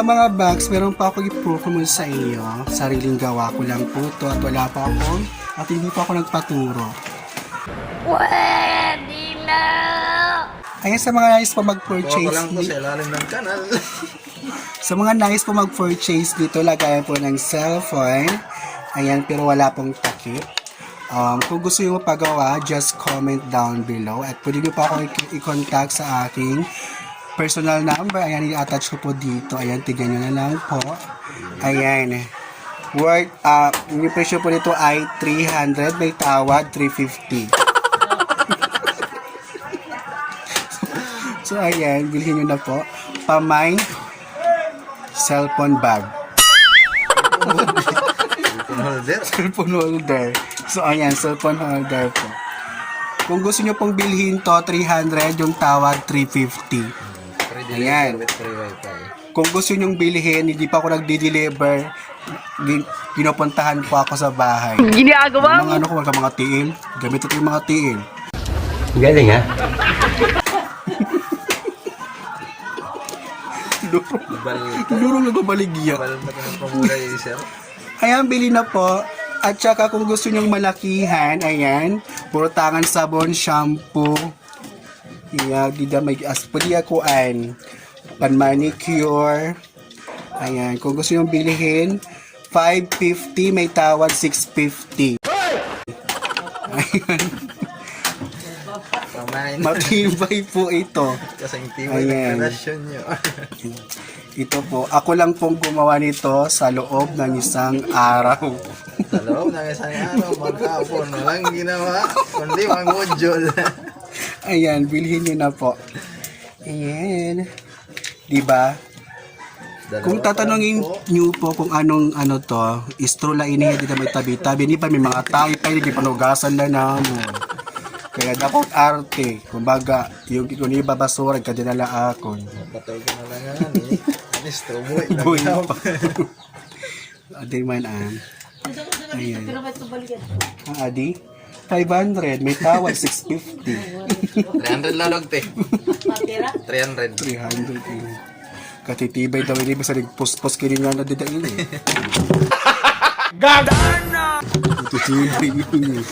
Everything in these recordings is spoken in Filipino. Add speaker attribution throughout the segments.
Speaker 1: mga bags, meron pa ako i-promote sa inyo. Sariling gawa ko lang po to at wala pa ako at hindi pa ako nagpaturo.
Speaker 2: Pwede na!
Speaker 1: Ayan, sa mga nais pa mag-purchase.
Speaker 3: Ako lang po sa ilalim ng kanal.
Speaker 1: Sa mga nais pa mag-purchase dito, lagayan po ng cellphone. Ayan, pero wala pong takip. Kung gusto nyo mapagawa, just comment down below. At pwede nyo pa ako i-contact sa aking personal number. Ayan, i-attach ko po dito. Ayan, tignan nyo na lang po. Ayan. Yung presyo po nito ay 300. May tawad, 350. So, ayan, bilhin nyo na po. Pamay cellphone bag. Cellphone holder. So, ayan, cellphone holder po. Kung gusto nyo pong bilhin to, 300, yung tawad, 350. Ayan. Kung gusto nyo bilhin, hindi pa ako nagdi-deliver, pinupuntahan po ako sa bahay.
Speaker 2: Ginagawa mo?
Speaker 1: Mga ano ko, mga tiil. Gamit ito yung mga tiil.
Speaker 3: Galing ha?
Speaker 1: Lurong nagbabaligya. Ayan, bili na po. At saka kung gusto nyong malakihan, ayan, puro tangan, sabon, shampoo. Ayan, dida may pwede ako pan-manicure. Ayan, kung gusto nyong bilihin, 550, may tawad 650. Ayan. Matibay po ito.
Speaker 3: Kasing tibay ng relasyon nyo.
Speaker 1: Ito po, ako lang pong gumawa nito sa loob ng isang araw.
Speaker 3: Sa loob ng isang araw, maghapon, walang ginawa, kundi mag-module.
Speaker 1: Ayan, bilhin nyo na po. Ayan. Diba? Kung tatanungin nyo po kung anong ano to, istrola iniya dito may tabi-tabi, hindi pa may mga tayo pa, hindi pa nugasan na naman. Kaya dapat arte. Kumbaga, yung iba basura, kadinala ako.
Speaker 3: Patay ko na lang yan eh. Listo,
Speaker 1: Buhay pa. Adi man ayan. Ang adi? 500. May tawad, 650.
Speaker 3: 300 lalog te. 300.
Speaker 1: 300. Katitibay daw ini basta nagpost-post kini nga na didain eh. Gagana! Katitibay yun eh.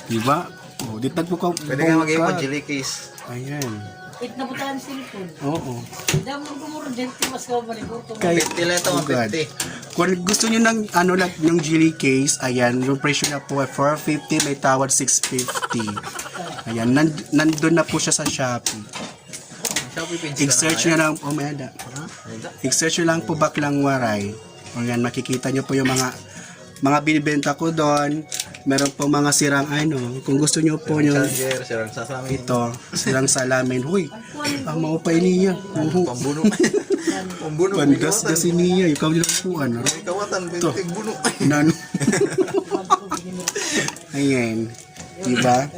Speaker 1: Diba? Oh, ditag po ka.
Speaker 3: Pwede ka mag-ipon, jelly case.
Speaker 1: Ayan.
Speaker 4: It na butahan silikon.
Speaker 1: Oo.
Speaker 4: Damo gumuro dente mas ka baligo to.
Speaker 1: Kaya,
Speaker 3: 50 lang ito,
Speaker 1: oh God.
Speaker 3: 50.
Speaker 1: Kung gusto nyo ng ano lang, yung jelly case, ayan, yung presyo na po ay 450, may tawad 650. Ayan, nandun na po siya sa Shopee. I-search nyo lang, oh may ada. I-search nyo lang po Baklang Waray. Ayan, makikita nyo po yung mga binibenta ko doon. Meron po mga sirang ano. Kung gusto nyo po yung
Speaker 3: Sirang salamin.
Speaker 1: ito, sirang salamin. Huy, maupay niya.
Speaker 3: Pambuno. Pambuno.
Speaker 1: Pangas-gas niya. Ikaw nilang po ano.
Speaker 3: May kawatan, pintig buno.
Speaker 1: Nano. Ayan. Diba?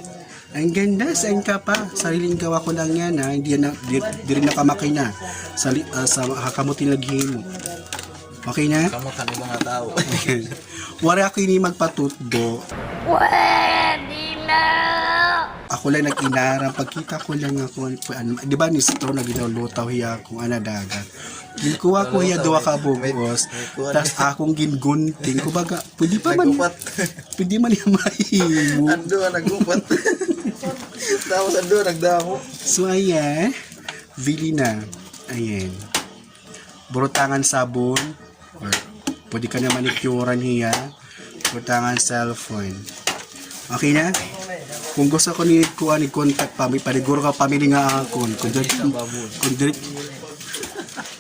Speaker 1: Ang ganda, saan ka pa? Sariling gawa ko lang yan ha. Hindi rin nakamakina. Sa hakamutin naghimo. Okay na?
Speaker 3: Kamutan ng mga tao.
Speaker 1: Wala ako ini magpatutdo.
Speaker 2: Pwede na!
Speaker 1: Ako lang nag-inarang. Pagkita ko lang ako. Di ba ni Stro na ginalutaw hiya kung anadagan. Ginkuha ko hiya doa ka bugos. Tapos akong gingunting. Kumbaga, pwede pa man.
Speaker 3: Nagupat.
Speaker 1: Pwede man yung mahimo.
Speaker 3: Ando, nagupat. Tapos ando, nagdamo.
Speaker 1: So ayan. Bili na. Ayan. Burutangan sabon. Or pwede ka na manicurean hiya. Burutangan cellphone. Okay na? Kung gusto ko ni contact pa, may paliguro ka pamili nga akon.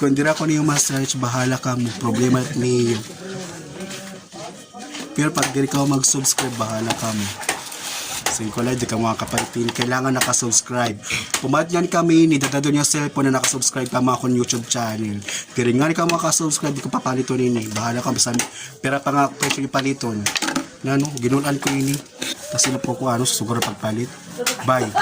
Speaker 1: Kung dira ko niyo ma-search, bahala ka mo. Problema niyo. Pero pag diri ka mag-subscribe, bahala ka mo. Singkulay, di ka mga kapalitin. Kailangan nakasubscribe. Pumat yan kami, nidadado niya cellphone na nakasubscribe ka mga akong YouTube channel. Pero nga ni ka makasubscribe, di ko papalito nini. Bahala ka, basta pera pa nga presyo yung paliton. Na ano, ginulan ko ini. Tapos sila po ko ano, susugur pagpalit. Bye.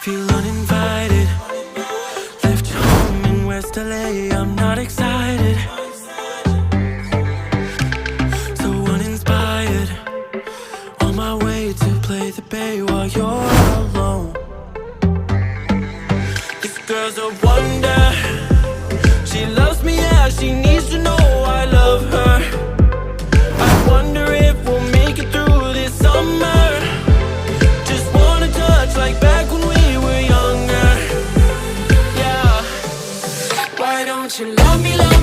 Speaker 5: Feel uninvited. Left home in West LA. I'm not excited. So uninspired. girl's a wonder. She loves me, yeah, she needs to know I love her. I wonder if we'll make it through this summer. Just wanna touch like back when we were younger. Yeah. Why don't you love me, love